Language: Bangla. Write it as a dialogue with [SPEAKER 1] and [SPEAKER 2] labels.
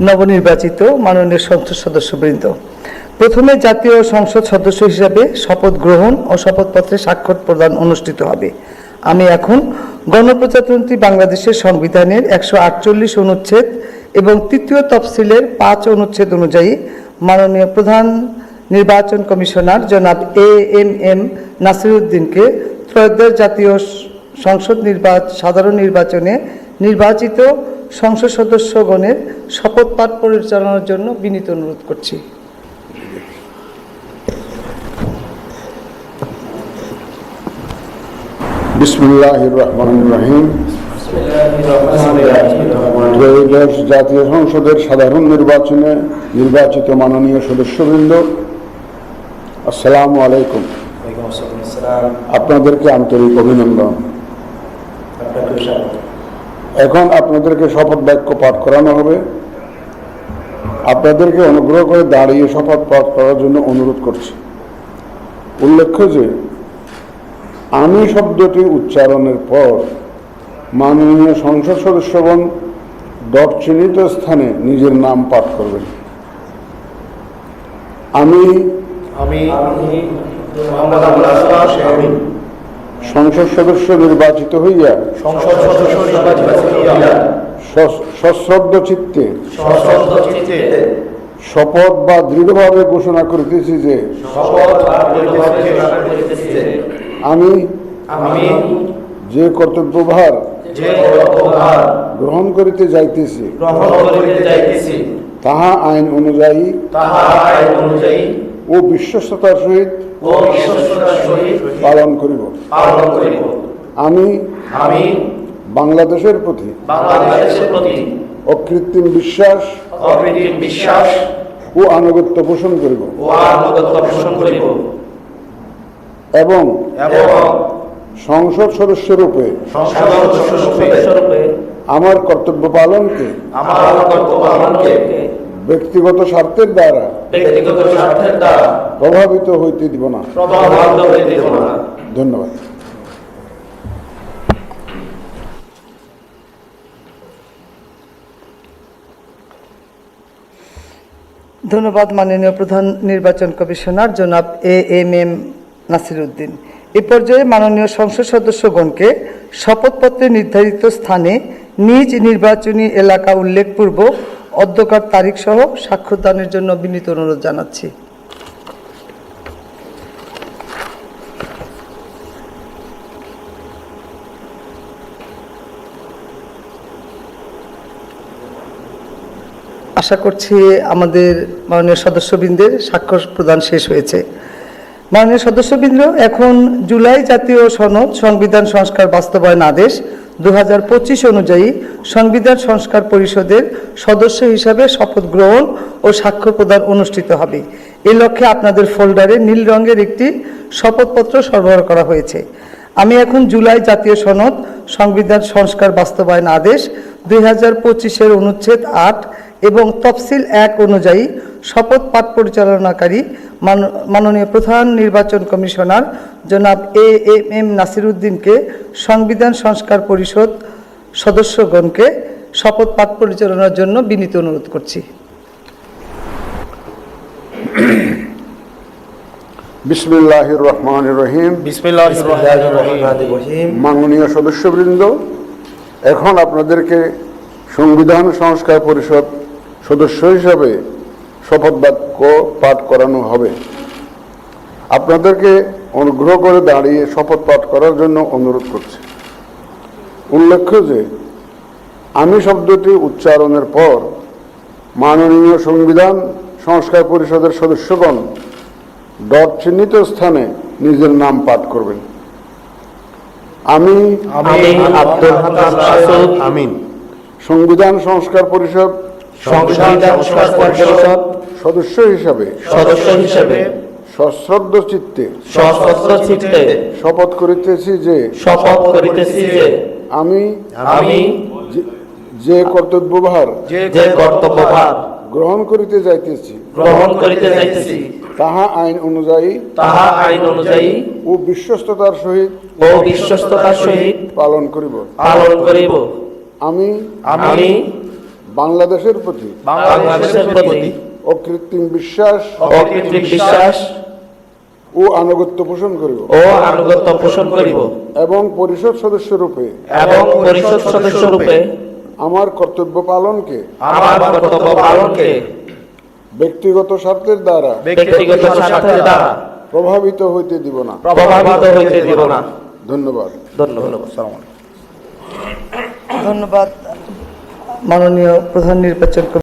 [SPEAKER 1] নবনির্বাচিত মাননীয় সংসদ সদস্যবৃন্দ, প্রথমে জাতীয় সংসদ সদস্য হিসাবে শপথ গ্রহণ ও শপথপত্রে স্বাক্ষর প্রদান অনুষ্ঠিত হবে। আমি এখন গণপ্রজাতন্ত্রী বাংলাদেশের সংবিধানের 148 অনুচ্ছেদ এবং তৃতীয় তফসিলের 5 অনুচ্ছেদ অনুযায়ী মাননীয় প্রধান নির্বাচন কমিশনার জনাব এএমএম নাসিরউদ্দিনকে ত্রয়োদশ জাতীয় সংসদ সাধারণ নির্বাচনে নির্বাচিত সংসদ সদস্যগণের শপথ পাঠ পরিচালনার জন্য বিনীত অনুরোধ করছি।
[SPEAKER 2] বিসমিল্লাহির রহমানির রহিম। ত্রয়োদশ জাতীয় সংসদের সাধারণ নির্বাচনে নির্বাচিত মাননীয় সদস্যবৃন্দ, আসসালামু আলাইকুম। আপনাদেরকে আন্তরিক অভিনন্দন। এখন আপনাদেরকে শপথ বাক্য পাঠ করানো হবে। আপনাদেরকে অনুগ্রহ করে দাঁড়িয়ে শপথ পাঠ করার জন্য অনুরোধ করছি। উল্লেখ্য যে আমি শব্দটি উচ্চারণের পর মাননীয় সংসদ সদস্যগণ ডট চিহ্নিত স্থানে নিজের নাম পাঠ করবেন। আমি সংসদ সদস্য নির্বাচিত হইয়া সশ্রদ্ধ চিত্তে শপথ বা দৃঢ়ভাবে ঘোষণা করিতেছি যে আমি যে কর্তব্যভার গ্রহণ করিতে যাইতেছি তাহা আইন অনুযায়ী ও বিশ্বস্ততার সহিত পালন করিব। আমি বাংলাদেশের প্রতি অকৃত্রিম বিশ্বাস ও আনুগত্য পোষণ করিব এবং সংসদ সদস্যরূপে আমার কর্তব্য পালনকে ব্যক্তিগত স্বার্থের দ্বারা প্রভাবিত হইতে দিব না। ধন্যবাদ।
[SPEAKER 1] ধন্যবাদ মাননীয় প্রধান নির্বাচন কমিশনার জনাব এএমএম নাসিরউদ্দিন। এ পর্যায়ে মাননীয় সংসদ সদস্যগণকে শপথপত্রে নির্ধারিত স্থানে নিজ নির্বাচনী এলাকা উল্লেখপূর্বক অধ্যকার তারিখ সহ স্বাক্ষরদানের জন্য বিনীত অনুরোধ জানাচ্ছি। আশা করছি আমাদের মাননীয় সদস্যবৃন্দের স্বাক্ষর প্রদান শেষ হয়েছে। মাননীয় সদস্যবৃন্দ, এখন জুলাই জাতীয় সনদ সংবিধান সংস্কার বাস্তবায়ন আদেশ 2025 অনুযায়ী সংবিধান সংস্কার পরিষদের সদস্য হিসাবে শপথ গ্রহণ ও স্বাক্ষর প্রদান অনুষ্ঠিত হবে। এই লক্ষ্যে আপনাদের ফোল্ডারে নীল রঙের একটি শপথপত্র সরবরাহ করা হয়েছে। আমি এখন জুলাই জাতীয় সনদ সংবিধান সংস্কার বাস্তবায়ন আদেশ 2025-এর অনুচ্ছেদ 8 এবং তফসিল 1 অনুযায়ী শপথ পাঠ পরিচালনাকারী মাননীয় প্রধান নির্বাচন কমিশনার জনাব এএমএম নাসিরউদ্দিনকে সংবিধান সংস্কার পরিষদ সদস্যগণকে শপথ পাঠ পরিচালনার জন্য বিনীত অনুরোধ করছি।
[SPEAKER 2] বিসমিল্লাহির রহমানির রহিম। মাননীয় সদস্যবৃন্দ, এখন আপনাদেরকে সংবিধান সংস্কার পরিষদ সদস্য হিসাবে শপথ বাক্য পাঠ করানো হবে। আপনাদেরকে অনুগ্রহ করে দাঁড়িয়ে শপথ পাঠ করার জন্য অনুরোধ করছি। উল্লেখ্য যে আমি শব্দটি উচ্চারণের পর মাননীয় সংবিধান সংস্কার পরিষদের সদস্যগণ ডট চিহ্নিত স্থানে নিজের নাম পাঠ করবেন। আমি সংবিধান সংস্কার পরিষদ সদস্য হিসাবে সশ্রদ্ধ চিত্তে শপথ করিতেছি যে আমি যে কর্তব্যভার গ্রহণ করিতে যাইতেছি তাহা আইন অনুযায়ী ও বিশ্বস্ততার সহিত পালন করিব। আমি বাংলাদেশের প্রতি
[SPEAKER 3] বাংলাদেশের প্রতি
[SPEAKER 2] অকৃত্রিম বিশ্বাস
[SPEAKER 3] অকৃত্রিম বিশ্বাস
[SPEAKER 2] ও আনুগত্য পোষণ করিব
[SPEAKER 3] ও আনুগত্য পোষণ করিব
[SPEAKER 2] এবং পরিষদ সদস্যরূপে
[SPEAKER 3] এবং পরিষদ সদস্যরূপে
[SPEAKER 2] আমার কর্তব্য পালনকে
[SPEAKER 3] আমার কর্তব্য পালনকে
[SPEAKER 2] ব্যক্তিগত স্বার্থের দ্বারা
[SPEAKER 3] ব্যক্তিগত স্বার্থের দ্বারা
[SPEAKER 2] প্রভাবিত হইতে দিব না।
[SPEAKER 3] প্রভাবিত হইতে দিব না।
[SPEAKER 2] ধন্যবাদ।
[SPEAKER 3] ধন্যবাদ।
[SPEAKER 1] ধন্যবাদ মাননীয় প্রধান নির্বাচন